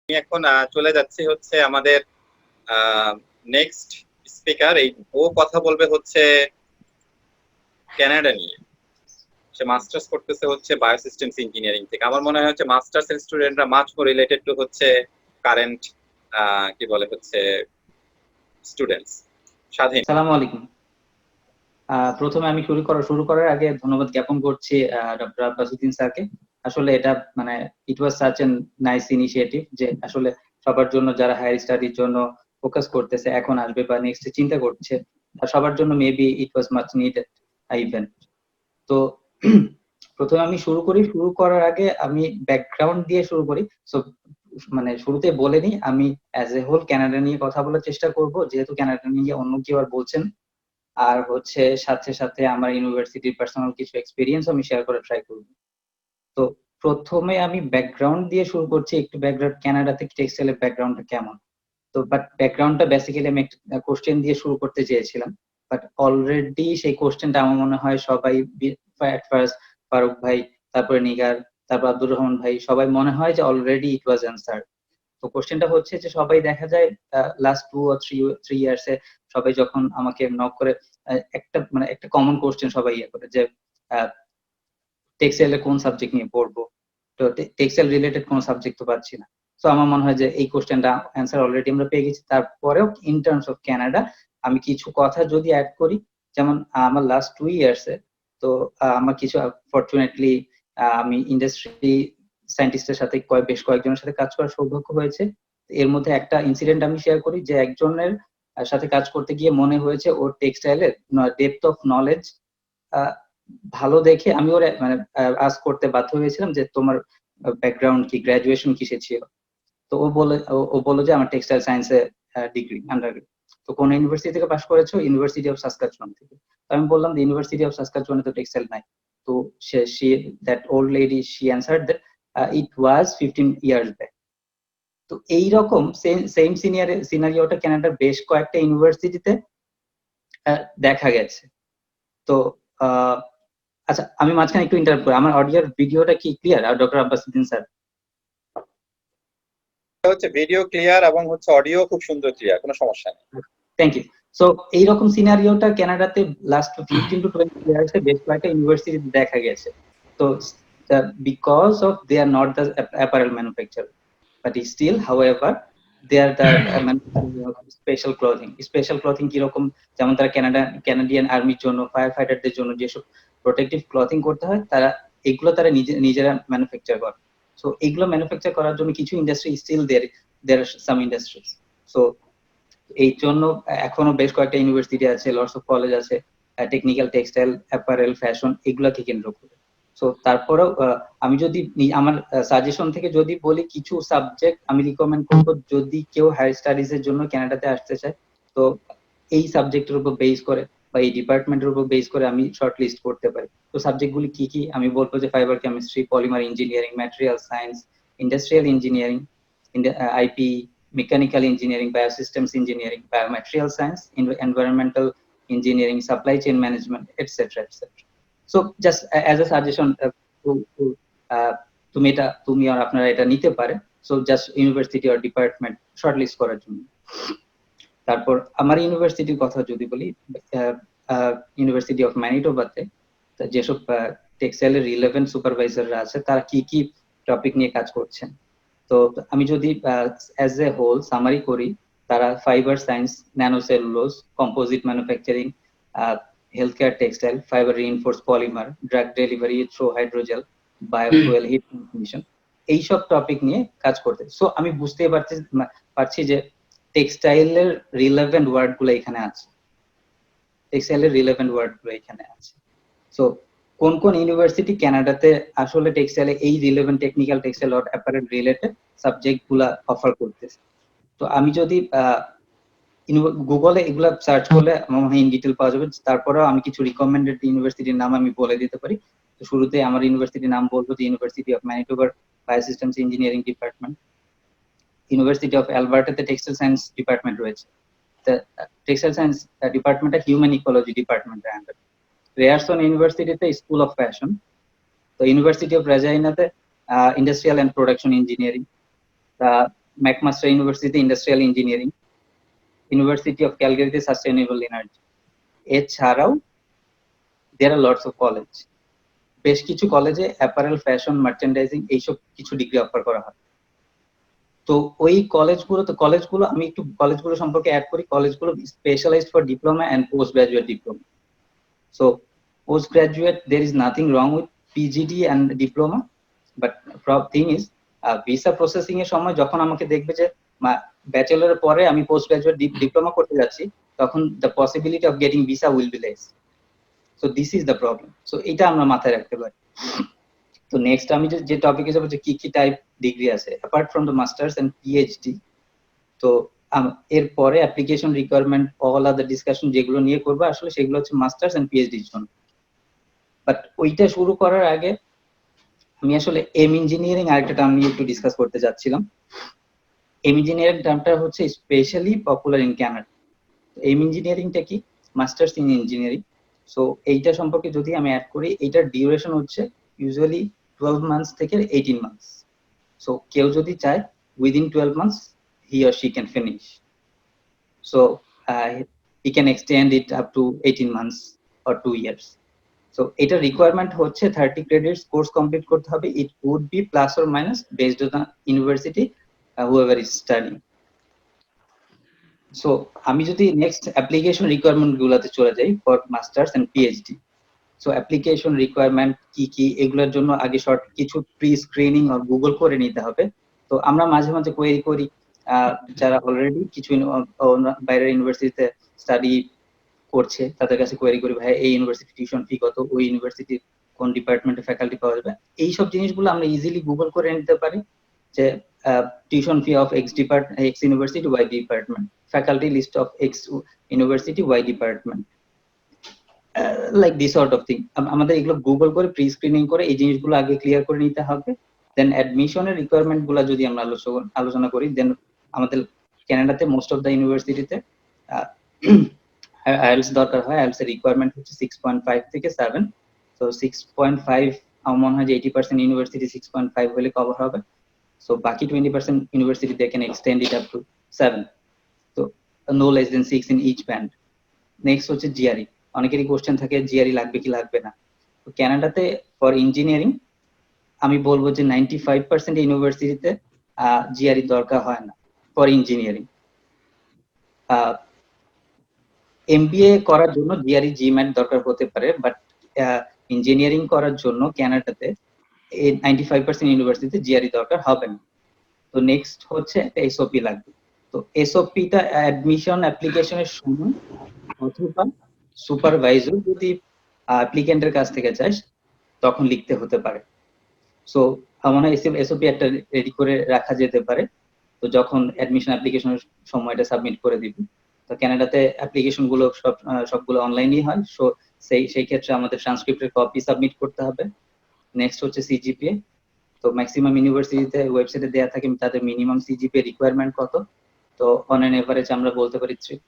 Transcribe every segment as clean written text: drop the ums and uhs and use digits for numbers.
আমি এখন চলে যাচ্ছি হচ্ছে আমাদের নেক্সট স্পিকার। ও কথা বলবে হচ্ছে কানাডা নিয়ে। সে মাস্টার্স করতেছে হচ্ছে বায়োসিস্টেমস ইঞ্জিনিয়ারিং থেকে। আমার মনে হয় হচ্ছে মাস্টার্স এর স্টুডেন্টরা মাচ মোর রিলেটেড টু হচ্ছে কারেন্ট কি বলে হচ্ছে স্টুডেন্টস। স্বাধীন। সালামু আলাইকুম। প্রথমে আমি শুরু করার আগে ধন্যবাদ জ্ঞাপন করছি ডক্টর আব্বাসউদ্দিন স্যারকে। আসলে এটা মানে it was such an nice initiative যে আসলে সবার জন্য যারা হায়ার স্টাডির জন্য ফোকাস করতেছে, এখন আসবে বা নেক্সট চিন্তা করছে, সবার জন্য maybe it was much needed event. তো প্রথমে আমি শুরু করার আগে আমি ব্যাকগ্রাউন্ড দিয়ে শুরু করি। সো মানে শুরুতে বলে নিই, আমি অ্যাজ এ হোল কানাডা নিয়ে কথা বলার চেষ্টা করব, যেহেতু কানাডা নিয়ে অন্য কেউ আর বলছেন। আর হচ্ছে সাথে সাথে আমার ইউনিভার্সিটির পার্সোনাল কিছু এক্সপিরিয়েন্স আমি শেয়ার করার ট্রাই করব। তো প্রথমে আমি ব্যাকগ্রাউন্ড দিয়ে শুরু করছি, একটু ব্যাকগ্রাউন্ড কানাডাতে টেক্সটাইলের ব্যাকগ্রাউন্ডটা কেমন। তো বাট ব্যাকগ্রাউন্ডটা বেসিক্যালি আমি একটা কোশ্চেন দিয়ে শুরু করতে চেয়েছিলাম, বাট অলরেডি সেই কোশ্চেনটা আমার মনে হয় সবাই এট ফার্স্ট ফারুক ভাই, তারপরে নিগার, তারপর আব্দুর রহমান ভাই, সবাই মনে হয় যে অলরেডি ইট ওয়াজ অ্যান্সার। তো কোশ্চেনটা হচ্ছে যে সবাই দেখা যায় লাস্ট 2 or 3 ইয়ার্সে সবাই যখন আমাকে নক করে একটা কমন কোশ্চেন সবাই করে যে টেক্সটাইলে কোন সাবজেক্ট নিয়ে পড়বো। তো টেক্সটাইল রিলেটেড কোন সাবজেক্ট তো পাচ্ছি না। তো আমার মনে হয় যে এই কোশ্চেনটা অ্যান্সার অলরেডি আমরা পেয়ে গেছি। তারপরেও ইন টার্মস অফ কানাডা আমি কিছু কথা যদি অ্যাড করি, যেমন আমার লাস্ট 2 ইয়ার্সে তো আমার কিছু ফরচুনেটলি আমি ইন্ডাস্ট্রি সায়েন্টিস্টের সাথে বেশ কয়েকজনের সাথে কাজ করার সৌভাগ্য হয়েছে। এর মধ্যে একটা ইনসিডেন্ট আমি শেয়ার করি যে একজনের সাথে কাজ করতে গিয়ে মনে হয়েছে ওর টেক্সটাইলের ডেপথ অফ নলেজ ভালো দেখে আমি ওর মানে আস্ক করতে বাধ্য হয়েছিলাম যে তোমার ব্যাকগ্রাউন্ড কি, গ্রাজুয়েশন কিসে ছিল। তো ও বললো যে আমার টেক্সটাইল সায়েন্সে ডিগ্রি, আন্ডারগ্রেড। তো কোন ইউনিভার্সিটি থেকে পাশ করেছো? ইউনিভার্সিটি অফ সাসকাচুয়ান থেকে। তো আমি বললাম যে ইউনিভার্সিটি অফ সাসকাচুয়ানে তো টেক্সটাইল নাই। তো that old lady she answered that it was 15 years back. তো এইরকম সেম সিনারিওটা কানাডার বেশ কয়েকটা ইউনিভার্সিটিতে দেখা গেছে। তো আচ্ছা, আমি মাঝখানে একটু ইন্টারাপ্ট করি, আমার অডিওর ভিডিওটা কি ক্লিয়ার? আর ডক্টর আব্বাসউদ্দিন স্যার হচ্ছে ভিডিও ক্লিয়ার এবং হচ্ছে অডিও খুব সুন্দর ক্লিয়ার, কোনো সমস্যা নেই। Thank you. সো এইরকম সিনারিওটা কানাডাতে লাস্ট 15 to 20 ইয়ার্সে বেশ কয়েকটা ইউনিভার্সিটিতে দেখা গেছে। তো because of they are not the apparel manufacturer, but still however they are the special clothing. Special clothing কিরকম? যেমন তারা কানাডিয়ান আর্মির জন্য, ফায়ার ফাইটারদের জন্য যেসব প্রোটেক্টিভ ক্লথিং করতে হয়, তারা এগুলো তারা নিজেরা ম্যানুফ্যাকচার করে। সো এগুলো ম্যানুফ্যাকচার করার জন্য কিছু industry still there are some industries. So এই জন্য এখনো বেশ কয়েকটা ইউনিভার্সিটি আছে, লটস অফ কলেজ আছে টেকনিক্যাল, টেক্সটাইল, অ্যাপারেল, ফ্যাশন এগুলাকে কেন্দ্র করে। সো তারপরেও আমি যদি আমার সাজেশন থেকে যদি বলি, কিছু সাবজেক্ট আমি রিকমেন্ড করবো যদি কেউ হায়ার স্টাডিজ এর জন্য কানাডাতে আসতে চায়। তো এই সাবজেক্টের উপর বেস করে বা এই ডিপার্টমেন্টের উপর বেস করে আমি শর্ট লিস্ট করতে পারি। তো সাবজেক্টগুলি কি কি আমি বলবো যে fibre chemistry, polymer engineering, material science, industrial engineering, IP, mechanical engineering, biosystems engineering, biomaterial science, environmental engineering, supply chain management, etc. etc. So just as a suggestion, তুমি আর আপনারা এটা নিতে পারে। সো জাস্ট ইউনিভার্সিটি আর ডিপার্টমেন্ট শর্টলিস্ট করার জন্য। তারপর আমার ইউনিভার্সিটির কথা যদি বলি, ইউনিভার্সিটি অফ ম্যানিটোবাতে যেসব টেক্সটাইলের রিলেভেন্ট সুপারভাইজাররা আছে তারা কি কি টপিক নিয়ে কাজ করছেন। তো আমি যদি অ্যাজ এ হোল সামারি করি, তারা fibre science, nano cellulose, composite manufacturing, health care textile, fibre reinforce polymer, drug delivery through hydrogel, biofuel, heat transmission, এইসব টপিক নিয়ে কাজ করতে। সো আমি বুঝতেই পারছি যে টেক্সটাইলের রিলেভেন্ট ওয়ার্ড গুলো এখানে আছে, টেক্সটাইলের রিলেভেন্ট ওয়ার্ড গুলো এখানে আছে। সো কোন কোন ইউনিভার্সিটি কানাডাতে আসলে টেক্সটাইলে এই relevant technical textile or apparel related subject গুলা অফার করতেছে। তো আমি যদি গুগলে এগুলা সার্চ করলে আমার মনে হয় ইন ডিটেল পাওয়া যাবে। তারপরেও আমি কিছু রিকমেন্ডেড ইউনিভার্সিটির নাম আমি বলে দিতে পারি। তো শুরুতে আমার ইউনিভার্সিটির নাম বলবো যে ইউনিভার্সিটি অফ ম্যানিটোবার biosystems engineering department, university of অ্যালবার্টাতে টেক্সটাইল সায়েন্স ডিপার্টমেন্ট রয়েছে, টেক্সটাইল সায়েন্স ডিপার্টমেন্টটা হিউম্যান ইকোলজি ডিপার্টমেন্টের আন্ডার। রেয়ারসন ইউনিভার্সিটিতে স্কুল অফ ফ্যাশন, তো ইউনিভার্সিটি অফ রেজাইনাতে industrial and production engineering, McMaster university industrial engineering, university of ক্যালগারিতে sustainable energy. এছাড়াও there are lots of college, বেশ কিছু কলেজে অ্যাপারেল, ফ্যাশন, মার্চেন্ডাইজিং এইসব কিছু ডিগ্রি অফার করা হয়। তো ওই কলেজগুলো আমি একটু কলেজগুলো সম্পর্কে অ্যাড করি। কলেজগুলো specialised for diploma and post graduate diploma. So post graduate, there is nothing wrong with PGD and diploma, but thing is visa processing এর সময় যখন আমাকে দেখবে যে ব্যাচেলরের পরে আমি পোস্ট গ্রাজুয়েট ডিপ্লোমা করতে যাচ্ছি, তখন the possibility of getting visa will be less. So this is the problem. So এটা আমরা মাথায় রাখতে পারি। তো নেক্সট আমি যে টপিকে যাবো যে কি কি টাইপ ডিগ্রি আছে apart from the masters and PhD. তো এরপরে application requirement, all other discussion যেগুলো নিয়ে করবো আসলে সেগুলো হচ্ছে মাস্টার্স এন্ড পিএইচডির জন্য। বাট ওইটা শুরু করার আগে আমি আসলে এম ইঞ্জিনিয়ারিং আরেকটা টার্ম নিয়ে একটু ডিসকাস করতে যাচ্ছিলাম। এম ইঞ্জিনিয়ারিং টার্মটা হচ্ছে specially popular in Canada. M ইঞ্জিনিয়ারিংটা কি? Masters in engineering. সো এইটা সম্পর্কে যদি আমি অ্যাড করি, এইটার ডিউরেশন হচ্ছে ইউজুয়ালি 12 মান্থস থেকে 18 মান্থস। সো কেউ যদি চায় within 12 months he or she can finish. So he can extend it up to 18 months or 2 years. So এটা রিকোয়ারমেন্ট হচ্ছে 30 credits কোর্স কমপ্লিট করতে হবে। It would be plus or minus based on the university whoever is studying. So আমি যদি next application requirement গুলাতে চলে যাই for masters and PhD. So application requirement কি কি, এগুলোর জন্য আগে শর্ট কিছু প্রি স্ক্রিনিং আর গুগল করে নিতে হবে। তো আমরা মাঝে মাঝে কোয়েরি করি যারা অলরেডি কিছু বাইরের ইউনিভার্সিটিতে স্টাডি করছে তাদের কাছে কোয়েরি করি, ভাই এই ইউনিভার্সিটি টিউশন ফি কত, ওই ইউনিভার্সিটির কোন ডিপার্টমেন্টে ফ্যাকাল্টি পাওয়া যাবে। এইসব জিনিসগুলো আমরা ইজিলি গুগল করে নিতে পারি যে tuition fee of X university Y department, faculty list of X university Y department, like this sort of thing. আমাদের এগুলো গুগল করে প্রি স্ক্রিনিং করে এই জিনিসগুলো আগে ক্লিয়ার করে নিতে হবে। দেন অ্যাডমিশনের রিকোয়ারমেন্ট গুলো যদি আমরা আলোচনা করি, দেন আমাদের কানাডাতে মোস্ট অফ দ্য ইউনিভার্সিটিতে আইএলটিএস দরকার হয়। আইএলটিএস এর রিকোয়ারমেন্ট হচ্ছে 6.5 থেকে 7। তো 6.5 আমার মনে হয় যে 80% ইউনিভার্সিটি 6.5 হলে কভার হবে। So বাকি 20% university they can extend it up to 7. So no less than 6 in each band. Next হচ্ছে জিআরই। অনেকেরই কোশ্চেন থাকে জিআরই লাগবে কি লাগবে না। তো কানাডাতে ফর ইঞ্জিনিয়ারিং আমি বলবো যে 95% ইউনিভার্সিটিতে জিআরই দরকার হয় না ফর ইঞ্জিনিয়ারিং। এমবিএ করার জন্য জিআরই জিম্যাট দরকার হতে পারে, বাট ইঞ্জিনিয়ারিং করার জন্য কানাডাতে 95% ইউনিভার্সিটিতে জিআরই দরকার হবে না। তো নেক্সট হচ্ছে একটা এসওপি লাগবে। তো এসওপিটা অ্যাডমিশন অ্যাপ্লিকেশনের সময় অথবা সুপারভাইজার যদি অ্যাপ্লিকেন্টের কাছ থেকে চায় তখন লিখতে হতে পারে। সো আমার মনে হয় এসওপি একটা রেডি করে রাখা যেতে পারে। তো যখন অ্যাডমিশন অ্যাপ্লিকেশনের সময়টা সাবমিট করে দিবে, তো কানাডাতে অ্যাপ্লিকেশন গুলো সবগুলো অনলাইনই হয়। সো সেই ক্ষেত্রে আমাদের ট্রান্সক্রিপ্টের কপি সাবমিট করতে হবে। নেক্সট হচ্ছে সিজিপিএ। তো ম্যাক্সিমাম ইউনিভার্সিটিতে ওয়েবসাইটে দেয়া থাকে তাদের মিনিমাম সিজিপিএ রিকোয়ারমেন্ট কত। তো অন এন এভারেজ আমরা বলতে পারি 3।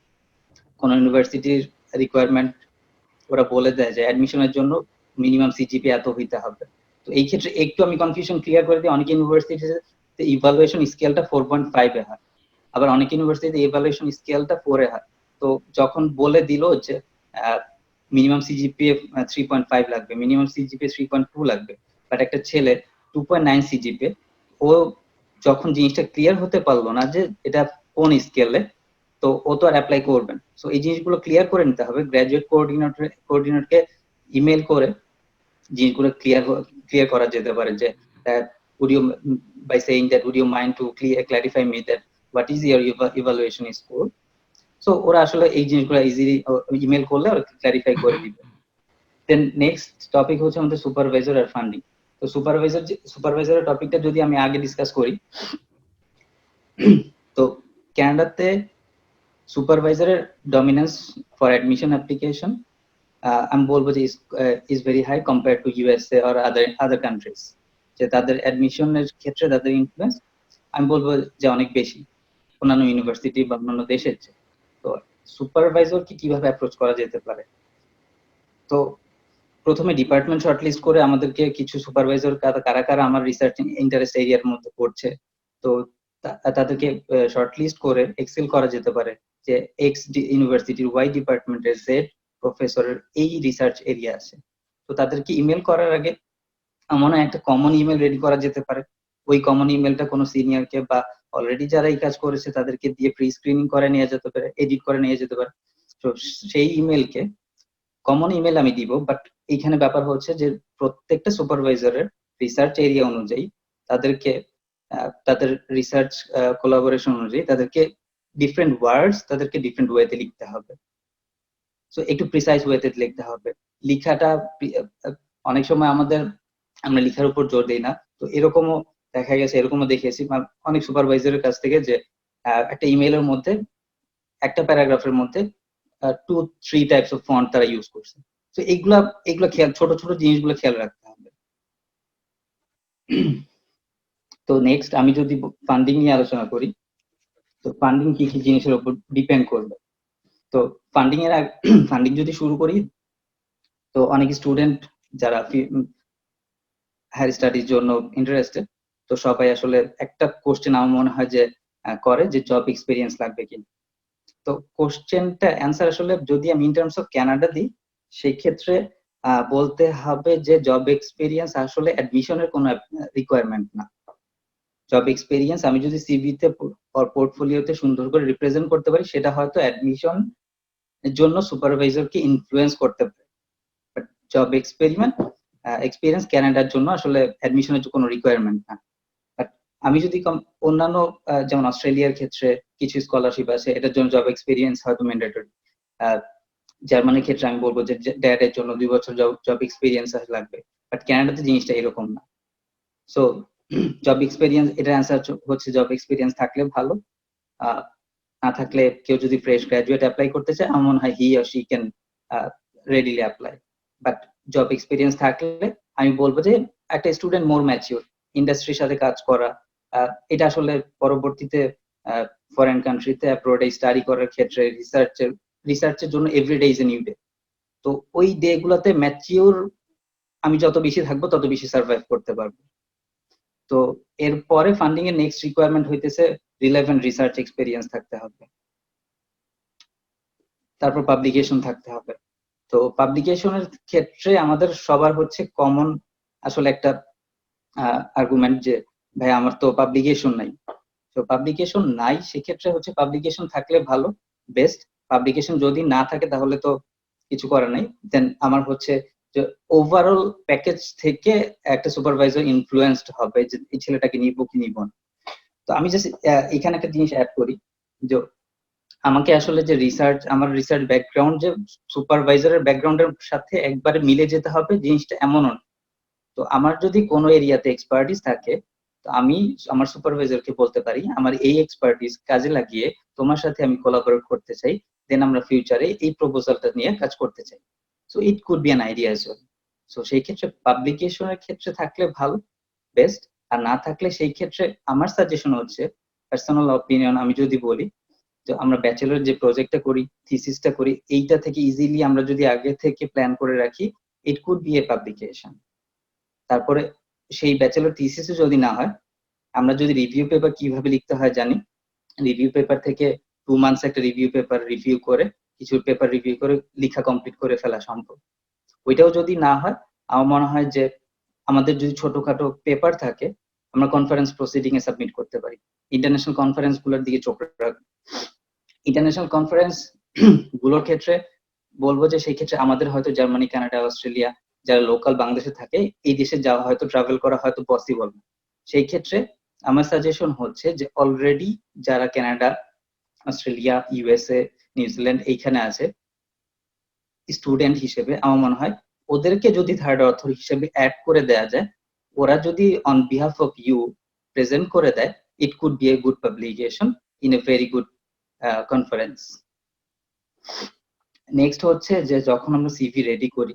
কোন ইউনিভার্সিটির রিকোয়ারমেন্ট ওরা বলে দেয় যে অ্যাডমিশনের জন্য মিনিমাম সিজিপিএ এত হইতে হবে। তো এই ক্ষেত্রে একটু আমি কনফিউশন ক্লিয়ার করে দিই। অনেক ইউনিভার্সিটিতে ইভালুয়েশন স্কেলটা 4.5 এ হয়, আবার অনেক ইউনিভার্সিটিতে ইভালুয়েশন স্কেলটা 4 এ হয়। তো যখন বলে দিল যে মিনিমাম সিজিপিএ 3.5 লাগবে, মিনিমাম সিজিপিএ 3.2 লাগবে, বাট একটা ছেলে 2.9 সিজিপিএ, ও যখন জিনিসটা ক্লিয়ার হতে পারলো না যে এটা কোন স্কেলে, তো ও তো আর অ্যাপ্লাই করবেন। সো এই জিনিসগুলো ক্লিয়ার করে নিতে হবে। গ্রাজুয়েট কোঅর্ডিনেটরকে ইমেল করে জিনিসগুলো ক্লিয়ার করা যেতে পারে যে would you by saying that would you mind to clarify me that what is your evaluation score. So ওরা আসলে এই জিনিসগুলো ইজিলি ইমেল করলে ওরা ক্লারিফাই করে দিবে। দেন নেক্সট টপিক হচ্ছে আমাদের সুপারভাইজার আর ফান্ডিং। তো সুপারভাইজারের টপিকটা যদি আমি আগে ডিসকাস করি, তো কানাডাতে সুপারভাইজারের ডমিনেন্স ফর অ্যাডমিশন অ্যাপ্লিকেশন আমি বলবো যে is very high compare to USA or other countries. যে তাদের অ্যাডমিশনের ক্ষেত্রে তাদের ইনফ্লুয়েন্স আমি বলবো যে অনেক বেশি অন্যান্য ইউনিভার্সিটি বা অন্যান্য দেশের চেয়ে। তো সুপারভাইজারকে কিভাবে অ্যাপ্রোচ করা যেতে পারে? তো প্রথমে ডিপার্টমেন্ট শর্টলিস্ট করে আমাদেরকে কিছু সুপারভাইজার কারা কারা আমার রিসার্চ ইন্টারেস্ট এরিয়ার মধ্যে পড়ছে, তো তাদেরকে শর্টলিস্ট করে এক্সেল করা যেতে পারে যে এক্স ইউনিভার্সিটির ওয়াই ডিপার্টমেন্টের জেড প্রফেসরের এই রিসার্চ এরিয়া আছে। তো তাদেরকে ইমেল করার আগে মনে হয় একটা কমন ইমেল রেডি করা যেতে পারে। ওই কমন ইমেলটা কোনো সিনিয়রকে বা অলরেডি যারা এই কাজ করেছে তাদেরকে দিয়ে প্রি স্ক্রিনিং করে নিয়ে যেতে পারে, এডিট করে নিয়ে যেতে পারে। তো সেই ইমেলকে কমন ইমেল আমি দিব, বাট এইখানে ব্যাপার হচ্ছে যে প্রত্যেকটা সুপারভাইজারের রিসার্চ এরিয়া অনুযায়ী তাদেরকে তাদের রিসার্চ কোলাবোরেশন অনুযায়ী তাদেরকে ডিফারেন্ট ওয়ার্ডস তাদেরকে ডিফারেন্ট ওয়েতে লিখতে হবে। সো একটু প্রিসাইজ ওয়েতে লিখতে হবে। লিখাটা অনেক সময় আমরা লিখার উপর জোর দিই না, তো এরকমও দেখা গেছে, এরকমও দেখেছি অনেক সুপারভাইজারের কাছ থেকে যে একটা ইমেইলের মধ্যে একটা প্যারাগ্রাফের মধ্যে 2-3 টাইপস অফ ফন্ট তারা ইউজ করছে। তো এগুলা খেয়াল, ছোট ছোট জিনিসগুলো খেয়াল রাখতে হবে। তো নেক্সট আমি যদি ফান্ডিং নিয়ে আলোচনা করি, তো ফান্ডিং কি কি জিনিসের উপর ডিপেন্ড করবে। তো ফান্ডিং যদি শুরু করি, তো অনেক স্টুডেন্ট যারা হায়ার স্টাডির জন্য ইন্টারেস্টেড, তো সবাই আসলে একটা কোশ্চেন আমার মনে হয় যে করে যে জব এক্সপিরিয়েন্স লাগবে কি। তো কোশ্চেনটা অ্যান্সার আসলে যদি আমি ইন টার্মস অফ কানাডা দিই, সেই ক্ষেত্রে বলতে হবে যে জব এক্সপিরিয়েন্স আসলে অ্যাডমিশনের কোনো রিকোয়ারমেন্ট না। জব এক্সপিরিয়েন্স আমি যদি সিভিতে পোর্টফোলিওতে সুন্দর করে রিপ্রেজেন্ট করতে পারি, সেটা হয়তো অ্যাডমিশন এর জন্য সুপারভাইজারকে ইনফ্লুয়েন্স করতে পারে। বাট জব এক্সপিরিয়েন্স কানাডার জন্য আসলে অ্যাডমিশনের কোনো রিকোয়ারমেন্ট না। বাট আমি যদি অন্যান্য যেমন অস্ট্রেলিয়ার ক্ষেত্রে কিছু স্কলারশিপ আছে, এটার জন্য জব এক্সপিরিয়েন্স হয়তো ম্যান্ডেটরি। জার্মানির ক্ষেত্রে আমি বলবো যে ড্যাডের জন্য 2 বছর জব এক্সপিরিয়েন্স লাগবে। বাট কানাডাতে জিনিসটা এরকম না। সো জব এক্সপিরিয়েন্স, এটার অ্যান্সার হচ্ছে জব এক্সপিরিয়েন্স থাকলে ভালো। না থাকলে কেউ যদি ফ্রেশ গ্রাজুয়েট অ্যাপ্লাই করতে চায়, আমার মনে হয় he or she can readily apply. But job experience থাকলে আমি বলবো যে একটা স্টুডেন্ট মোর ম্যাচিউর, ইন্ডাস্ট্রির সাথে কাজ করা, এটা আসলে পরবর্তীতে ফরেন কান্ট্রিতে অ্যাব্রোডে স্টাডি করার ক্ষেত্রে রিসার্চের জন্য everyday is a new day. তো ওই ডে গুলাতে ম্যাচিউর আমি যত বেশি থাকবো তত বেশি সার্ভাইভ করতে পারবো। তো এরপরে ফান্ডিং এর নেক্সট রিকোয়ারমেন্ট হইতেছে রিলেভেন্ট রিসার্চ এক্সপেরিয়েন্স থাকতে হবে, তারপর পাবলিকেশন থাকতে হবে। তো পাবলিকেশনের ক্ষেত্রে আমাদের সবার হচ্ছে কমন আসলে একটা আর্গুমেন্ট যে ভাই আমার তো পাবলিকেশন নাই। তো পাবলিকেশন নাই, সেক্ষেত্রে হচ্ছে পাবলিকেশন থাকলে ভালো, বেস্ট। পাবলিকেশন যদি না থাকে তাহলে তো কিছু করার নাই। দেন আমার হচ্ছে যে ওভারঅল প্যাকেজ থেকে একটা সুপারভাইজার ইনফ্লুয়েন্সড হবে যে এই ছেলেটাকে নিব কি নিব না। তো আমি জাস্ট এখানে একটা জিনিস অ্যাড করি যে আমাকে আসলে যে আমার রিসার্চ ব্যাকগ্রাউন্ড যে সুপারভাইজারের ব্যাকগ্রাউন্ডের সাথে একবারে মিলে যেতে হবে জিনিসটা এমনও না। তো আমার যদি কোনো এরিয়াতে এক্সপার্টিস থাকে, তো আমি আমার সুপারভাইজারকে বলতে পারি আমার এই এক্সপার্টিস কাজে লাগিয়ে তোমার সাথে আমি কোলাবোরেট করতে চাই, দেন আমরা ফিউচারে এই প্রপোজালটা নিয়ে কাজ করতে চাই। So it could be an idea as well. So সেই ক্ষেত্রে পাবলিকেশনের ক্ষেত্রে থাকলে ভালো, বেস্ট। আর না থাকলে সেই ক্ষেত্রে আমার সাজেশন হচ্ছে, পার্সোনাল অপিনিয়ন আমি যদি বলি, তো আমরা ব্যাচেলর যে প্রজেক্টটা করি, থিসিসটা করি, এইটা থেকে ইজিলি আমরা যদি আগে থেকে প্ল্যান করে রাখি, ইট কুড বি এ পাবলিকেশন। তারপরে সেই ব্যাচেলর থিসিসে যদি না হয়, আমরা যদি রিভিউ পেপার কিভাবে লিখতে হয় জানি, রিভিউ পেপার থেকে 2 মান্থস একটা রিভিউ পেপার রিভিউ করে, কিছু পেপার রিভিউ করে লেখা কমপ্লিট করে ফেলা সম্ভব। ওইটাও যদি না হয়, আমার মনে হয় যে আমাদের যদি ছোটখাটো পেপার থাকে, আমরা কনফারেন্স প্রসিডিং এ সাবমিট করতে পারি। ইন্টারন্যাশনাল কনফারেন্স গুলোর দিকে চোখ রাখবো। ইন্টারন্যাশনাল কনফারেন্স গুলোর ক্ষেত্রে বলবো যে সেই ক্ষেত্রে আমাদের হয়তো জার্মানি, কানাডা, অস্ট্রেলিয়া যারা লোকাল বাংলাদেশে থাকে, এই দেশে যাওয়া হয়তো ট্রাভেল করা হয়তো পসিবল না। সেই ক্ষেত্রে আমার সাজেশন হচ্ছে যে অলরেডি যারা কানাডা, অস্ট্রেলিয়া, ইউএসএ, নিউজিল্যান্ড এইখানে আছে স্টুডেন্ট হিসেবে, আমার মনে হয় ওদেরকে যদি থার্ড অথর হিসেবে অ্যাড করে দেয়া যায়, ওরা যদি on behalf of you present করে দেয়, it could be a good publication in a very good conference. Next হচ্ছে যে যখন আমরা সিভি রেডি করি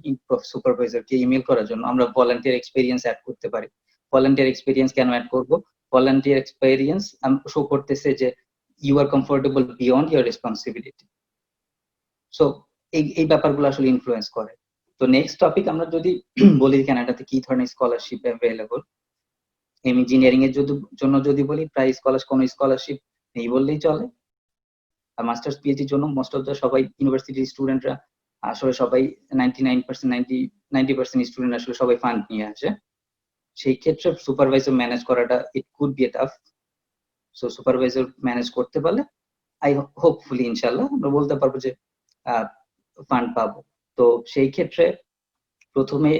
সুপারভাইজারকে ইমেল করার জন্য, আমরা ভলান্টিয়ার এক্সপেরিয়েন্স অ্যাড করতে পারি। ভলান্টিয়ার এক্সপেরিয়েন্স কেন অ্যাড করব? ভলান্টিয়ার এক্সপেরিয়েন্স শো করতেছে যে you are comfortable beyond your responsibility. So এই ব্যাপারগুলো আসলে ইনফ্লুয়েন্স করে। তো নেক্সট টপিক আমরা যদি বলি কানাডাতে কি ধরনের স্কলারশিপ অ্যাভেলেবল, ইঞ্জিনিয়ারিং এর জন্য যদি বলি প্রায় কোনো স্কলারশিপ নেই বললেই চলে। আর মাস্টার্স পিএইচডির জন্য মোস্ট অফ দ্য সবাই ইউনিভার্সিটির স্টুডেন্টরা আসলে সবাই 90% স্টুডেন্ট আসলে সবাই ফান্ড নিয়ে আসে। সেই ক্ষেত্রে সুপারভাইজার ম্যানেজ করাটা ইট could B tough. So supervisor manage করতে পারলে হোপফুলি ইনশাল্লাহ আমরা বলতে পারবো যে ফান্ড পাবো। তো সেই ক্ষেত্রে প্রথমে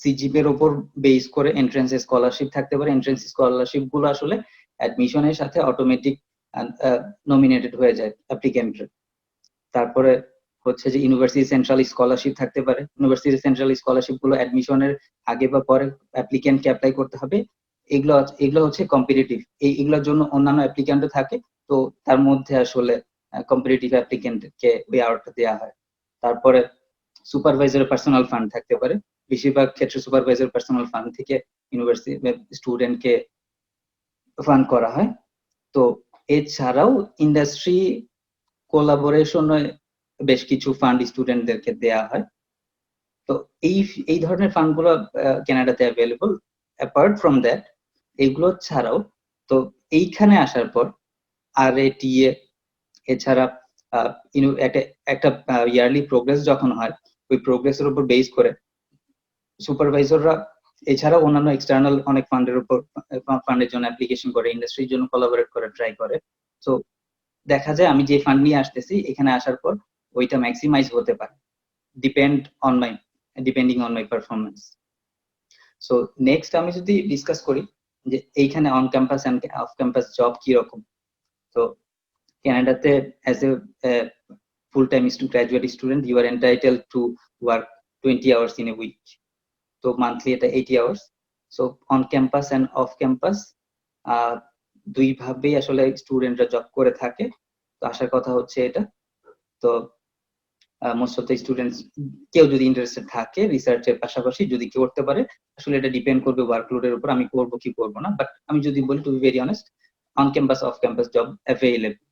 সিজিপি এর উপর বেস করে এন্ট্রান্স স্কলারশিপ থাকতে পারে। এন্ট্রান্স স্কলারশিপ গুলো আসলে অ্যাডমিশনের সাথে অটোমেটিক নমিনেটেড হয়ে যায় অ্যাপ্লিক্যান্টের। তারপরে হচ্ছে যে ইউনিভার্সিটি সেন্ট্রাল স্কলারশিপ থাকতে পারে। ইউনিভার্সিটি সেন্ট্রাল স্কলারশিপ গুলো অ্যাডমিশনের আগে বা পরে অ্যাপ্লিক্যান্টকে অ্যাপ্লাই করতে হবে। এগুলো হচ্ছে কম্পিটিটিভ, এগুলোর জন্য অন্যান্য অ্যাপ্লিক্যান্টও থাকে। তো তার মধ্যে আসলে কম্পিটিটিভ অ্যাপ্লিক্যান্টকে ওই আওয়ারটা দেওয়া হয়। তারপরে সুপারভাইজারের পার্সোনাল ফান্ড থাকতে পারে। বেশিরভাগ ক্ষেত্রে সুপারভাইজার পার্সোনাল ফান্ড থেকে ইউনিভার্সিটি স্টুডেন্টকে ফান্ড করা হয়। তো এছাড়াও ইন্ডাস্ট্রি কোলাবোরেশনে বেশ কিছু ফান্ড স্টুডেন্টদেরকে দেয়া হয়। তো এই ধরনের ফান্ডগুলো কানাডাতে অ্যাভেলেবল। অ্যাপার্ট ফ্রম দ্যাট, এগুলো ছাড়াও তো এইখানে আসার পর RATA এছাড়া একটা ইয়ারলি প্রোগ্রেস যখন হয়, ওই প্রোগ্রেসের উপর বেস করে সুপারভাইজাররা এছাড়াও অন্যান্য এক্সটার্নাল অনেক ফান্ডের জন্য অ্যাপ্লিকেশন করে, ইন্ডাস্ট্রির জন্য কোলাবোরেট করে ট্রাই করে। তো দেখা যায় আমি যে ফান্ড নিয়ে আসতেছি এখানে আসার পর ওইটা ম্যাক্সিমাইজ হতে পারে depending on my performance. So next আমি যদি ডিসকাস করি যে এইখানে on campus and off campus job কি রকম। তো কানাডাতে as a full-time graduate student you are entitled to work 20 hours in a week. তো মান্থলি এটা 80 hours. So on campus and off campus দুই ভাবেই আসলে স্টুডেন্টরা জব করে থাকে। তো আসার কথা হচ্ছে এটা। তো মোস্ট অফ দ্য স্টুডেন্টস কেউ যদি ইন্টারেস্টেড থাকে রিসার্চের পাশাপাশি যদি কেউ করতে পারে, আসলে এটা ডিপেন্ড করবে ওয়ার্কলোডের উপর আমি করবো কি করবো না। বাট আমি যদি বলি to be very honest, on campus off campus job available.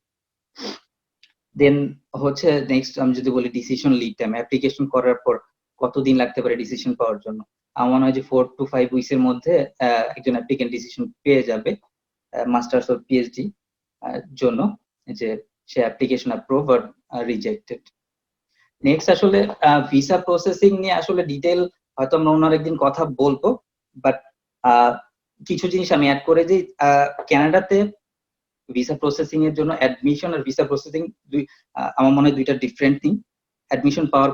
Then হচ্ছে নেক্সট আমি যদি বলি ডিসিশন লিড টাইম, অ্যাপ্লিকেশন করার পর কতদিন লাগতে পারে ডিসিশন পাওয়ার জন্য। আমার মনে হয় যে 4 to 5 উইকস এর মধ্যে একজন অ্যাপ্লিকেন্ট ডিসিশন পেয়ে যাবে মাস্টার্স অর পিএইচডি জন্য, যে সে application approve or rejected. Next আসলে ভিসা প্রসেসিং নিয়ে আসলে ডিটেল হয়তো আমরা অন্য একদিন কথা বলবো। বাট কিছু জিনিস আমি অ্যাড করে দিই। কানাডাতে ভিসা প্রসেসিং এর জন্য অ্যাডমিশন আর ভিসা প্রসেসিং আমার মনে হয় দুইটা ডিফারেন্ট থিং। অ্যাডমিশন পাওয়ার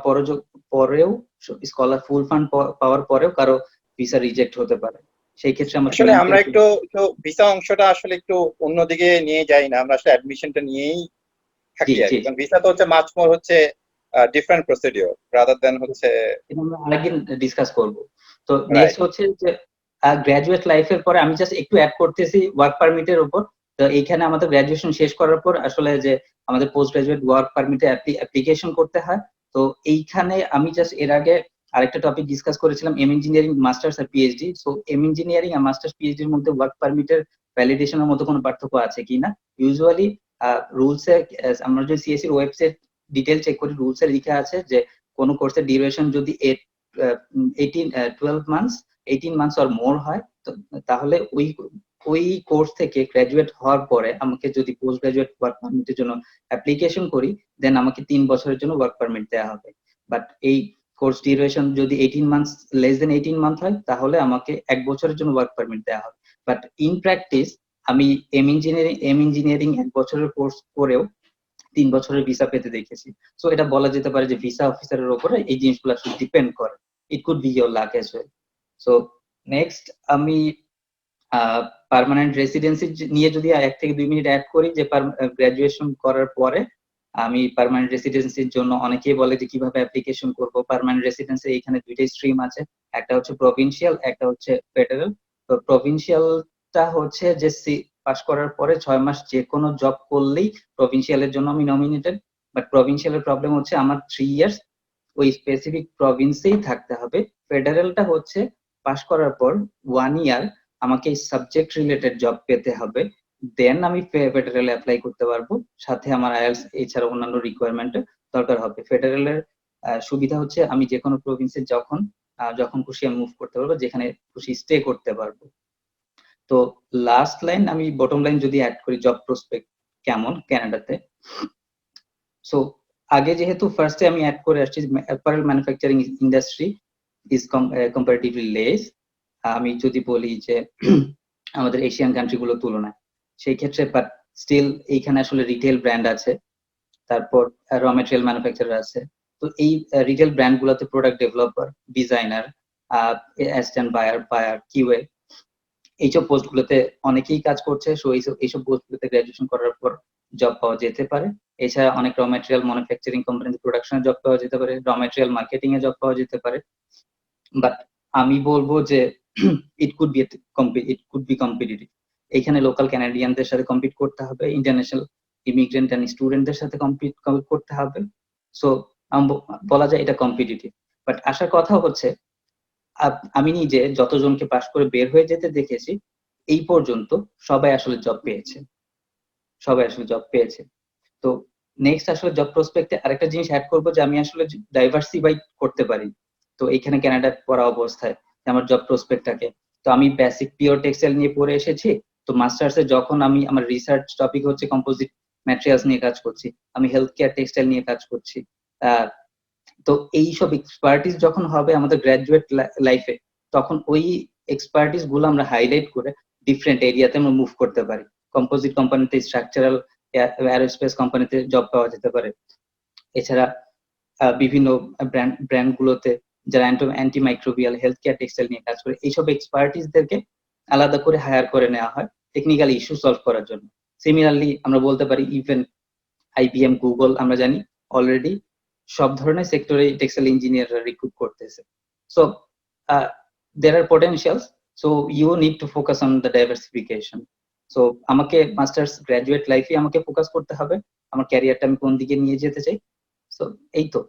পরেও স্কলার ফুল ফান্ড পাওয়ার পরেও কারো ভিসা রিজেক্ট হতে পারে। সেই ক্ষেত্রে আসলে আমরা একটু ভিসা অংশটা আসলে একটু অন্যদিকে নিয়ে যাই না, আমরা আসলে অ্যাডমিশনটা নিয়েই থাকি আর কি। ভিসা তো হচ্ছে মাচ মোর হচ্ছে ডিফারেন্ট প্রসিডিওর রাদার দ্যান হচ্ছে আমরা আরেকদিন ডিসকাস করব। তো নেক্সট হচ্ছে যে গ্র্যাজুয়েট লাইফের পরে আমি জাস্ট একটু অ্যাড করতেছি ওয়ার্ক পারমিটের উপর। তো এইখানে আমাদের গ্র্যাজুয়েশন শেষ করার পর আসলে যে আমাদের পোস্ট গ্রাজুয়েট ওয়ার্ক পারমিটে অ্যাপ্লিকেশন করতে হয়। তো এইখানে আমি জাস্ট এর আগে আরেকটা টপিক ডিসকাস করেছিলাম এম ইঞ্জিনিয়ারিং মাস্টার্স আর পিএইচডি। সো এম ইঞ্জিনিয়ারিং আর মাস্টার্স পিএইচডি এর মধ্যে ওয়ার্ক পারমিটের ভ্যালিডেশনের মধ্যে কোনো পার্থক্য আছে কিনা। ইউজুয়ালি রুলসে আমরা যদি সিএসসি এর ওয়েবসাইট ডিটেল চেক করি, রুলসে লেখা আছে যে কোনো কোর্সের ডিউরেশন যদি 12 মান্থস অর মোর হয় তাহলে ওই কোর্স থেকে গ্রাজুয়েট হওয়ার পরে আমাকে যদি পোস্ট গ্রাজুয়েট ওয়ার্ক পারমিটের জন্য অ্যাপ্লিকেশন করি দেন আমাকে 3 বছরের জন্য ওয়ার্ক পারমিট দেওয়া হবে। বাট এই কোর্স ডিউরেশন যদি 18 মান্থস লেস দেন 18 মান্থ হয় তাহলে আমাকে 1 বছরের জন্য ওয়ার্ক পারমিট দেওয়া হবে। বাট ইন প্র্যাকটিস আমি এম ইঞ্জিনিয়ারিং 1 বছরের কোর্স করেও 3 বছরের ভিসা পেতে দেখেছি। সো এটা বলা যেতে পারে যে ভিসা অফিসারের উপরে এই জিনিসগুলো আসলে ডিপেন্ড করে। ইট could B your lakh as well. So next আমি পার্মানেন্ট রেসিডেন্সি নিয়ে যদি 1 থেকে 2 মিনিট অ্যাড করি, যে গ্রাজুয়েশন করার পরে আমি পার্মানেন্ট রেসিডেন্সির জন্য অনেকেই বলে যে কিভাবে অ্যাপ্লিকেশন করব। পার্মানেন্ট রেসিডেন্সি এখানে দুইটাই স্ট্রিম আছে, একটা হচ্ছে প্রভিনশিয়াল, একটা হচ্ছে ফেডারেল। তো প্রভিনশিয়ালটা হচ্ছে যে পাস করার পরে 6 মাস যে কোনো জব করলেই প্রভিনশিয়ালের জন্য আমি নমিনেটেড। বাট প্রভিনশিয়ালের প্রবলেম হচ্ছে আমার 3 ইয়ার্স ওই স্পেসিফিক প্রভিন্সেই থাকতে হবে। ফেডারেলটা হচ্ছে পাস করার পর 1 ইয়ার আমাকে সাবজেক্ট রিলেটেড জব পেতে হবে, দেন আমি ফেডারেলে অ্যাপ্লাই করতে পারবো। সাথে আমার আইএলটিএস এছাড়া অন্যান্য রিকোয়ারমেন্ট দরকার হবে। ফেডারেলের সুবিধা হচ্ছে আমি যে কোনো প্রভিন্সে যখন খুশি আমি মুভ করতে পারবো, যেখানে খুশি স্টে করতে পারবো। তো লাস্ট লাইন আমি বটম লাইন যদি অ্যাড করি জব প্রসপেক্ট কেমন কানাডাতে, সো আগে যেহেতু ফার্স্টে আমি অ্যাড করে আসছি apparel manufacturing industry is comparatively less, আমি যদি বলি যে আমাদের এশিয়ান কান্ট্রিগুলোর তুলনায়, সেই ক্ষেত্রে বাট স্টিল এইখানে আসলে রিটেল ব্র্যান্ড আছে, তারপর র মেটেরিয়াল ম্যানুফ্যাকচারার আছে। তো এই রিটেল ব্র্যান্ড গুলোতে product developer, designer, assistant buyer, QA, এইসব পোস্ট গুলোতে অনেকেই কাজ করছে। সো এইসব পোস্ট গুলোতে গ্রাজুয়েশন করার পর জব পাওয়া যেতে পারে। এছাড়া অনেক র মেটেরিয়াল ম্যানুফ্যাকচারিং কোম্পানিতে প্রোডাকশনে জব পাওয়া যেতে পারে, র মেটেরিয়াল মার্কেটিং এ জব পাওয়া যেতে পারে। বাট আমি বলবো যে ইট কুড বি কম্পিটিটিভ। এখানে লোকাল ক্যানাডিয়ানদের সাথে কম্পিট করতে হবে, ইন্টারন্যাশনাল ইমিগ্রেন্ট এন্ড স্টুডেন্টদের সাথে কম্পিট করতে হবে। সো বলা যায় এটা কম্পিটিটিভ। বাট আসার কথা হচ্ছে আমি নিজে যতজনকে পাশ করে বের হয়ে যেতে দেখেছি এই পর্যন্ত সবাই আসলে জব পেয়েছে। তো নেক্সট আসলে জব প্রসপেক্টে আরেকটা জিনিস অ্যাড করবো যে আমি আসলে ডাইভার্সিফাই করতে পারি। তো এইখানে কানাডা পড়া অবস্থায় আমার জব প্রসপেক্টটাকে, তো আমি বেসিক পিওর টেক্সটাইল নিয়ে পড়ে এসেছি। তো মাস্টার্সে যখন আমি আমার রিসার্চ টপিক হচ্ছে কম্পোজিট ম্যাটেরিয়ালস নিয়ে কাজ করছি, আমি হেলথ কেয়ার টেক্সটাইল নিয়ে কাজ করছি। তো এইসব এক্সপার্টিস যখন হবে আমাদের গ্রাজুয়েট লাইফে, তখন ওই এক্সপার্টিস গুলো আমরা হাইলাইট করে ডিফারেন্ট এরিয়াতে আমরা মুভ করতে পারি। কম্পোজিট কোম্পানিতে, স্ট্রাকচারাল অ্যারোস্পেস কোম্পানিতে জব পাওয়া যেতে পারে। এছাড়া বিভিন্ন ব্র্যান্ড গুলোতে যারা anti microbial, health care textile নিয়ে কাজ করে, এইসব এক্সপার্টিসদেরকে আলাদা করে হায়ার করে নেওয়া হয় টেকনিক্যাল ইস্যু সলভ করার জন্য। সিমিলারলি আমরা বলতে পারি ইভেন আইবিএম, গুগল, আমরা জানি অলরেডি সব ধরনের সেক্টরে টেক্সটাইল ইঞ্জিনিয়াররা রিক্রুট করতেছে। So there are potentials, so you need to focus on the diversification. So আমাকে মাস্টার্স গ্রাজুয়েট লাইফে আমাকে ফোকাস করতে হবে আমার ক্যারিয়ারটা আমি কোন দিকে নিয়ে যেতে চাই। সো এই তো।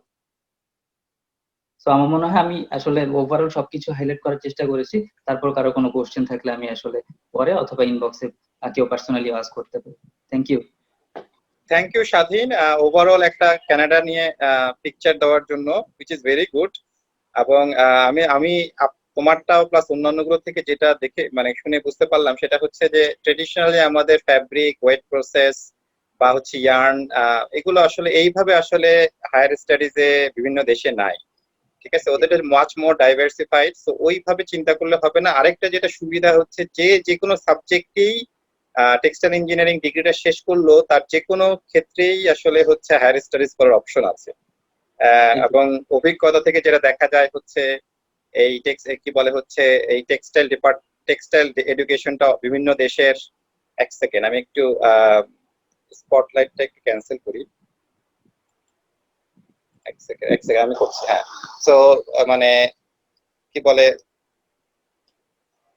সো আমার মনে হয় আমি আসলে ওভারঅল সবকিছু হাইলাইট করার চেষ্টা করেছি। তারপর কারো কোনো কোশ্চেন থাকলে আমি আসলে পরে অথবা ইনবক্সে কেউ পার্সোনালি আস্ক করতে পারি। থ্যাংক ইউ স্বাধীন, ওভারঅল একটা কানাডা নিয়ে পিকচার দেওয়ার জন্য, হুইচ ইজ ভেরি গুড। এবং আমি তোমারটাও প্লাস অন্যান্যগুলো থেকে যেটা দেখে মানে শুনে বুঝতে পারলাম সেটা হচ্ছে যে ট্রেডিশনালি আমাদের ফ্যাব্রিক, ওয়েট প্রসেস বা হচ্ছে ইয়ার্ন, এগুলো আসলে এইভাবে আসলে হায়ার স্টাডিজে বিভিন্ন দেশে নাই। ঠিক আছে, ওদের মাচ মোর ডাইভার্সিফাইড। সো ওইভাবে চিন্তা করলে হবে না। আরেকটা যেটা সুবিধা হচ্ছে যে কোনো সাবজেক্টেই টেক্সটাইল ইঞ্জিনিয়ারিং ডিগ্রিটা শেষ করলো তার যে কোনো ক্ষেত্রেই আসলে হচ্ছে হায়ার স্টাডিজ করার অপশন আছে। এবং অভিজ্ঞতা থেকে যেটা দেখা যায় হচ্ছে এই কি বলে হচ্ছে এই টেক্সটাইল এডুকেশনটা বিভিন্ন দেশের, এক সেকেন্ড আমি একটু স্পটলাইটটা একটু ক্যান্সেল করি, এক সেকেন্ড আমি করছি। হ্যাঁ, সো মানে কি বলে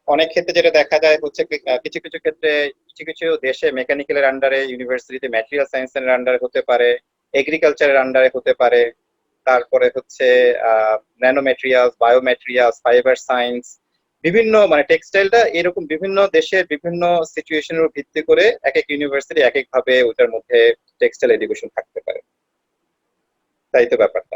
অনেক ক্ষেত্রে যেটা দেখা যায় হচ্ছে কিছু কিছু ক্ষেত্রে কিছু কিছু দেশে মেকানিক্যালের আন্ডারে, ইউনিভার্সিটিতে ম্যাটেরিয়াল সায়েন্সের আন্ডারে হতে পারে, এগ্রিকালচারের আন্ডারে হতে পারে, তারপরে হচ্ছে nano materials, bio materials, fibre science, বিভিন্ন মানে টেক্সটাইলটা এরকম বিভিন্ন দেশের বিভিন্ন সিচুয়েশনের ভিত্তি করে এক এক ইউনিভার্সিটি এক এক ভাবে ওটার মধ্যে টেক্সটাইল এডুকেশন থাকতে পারে। তাই তো ব্যাপারটা।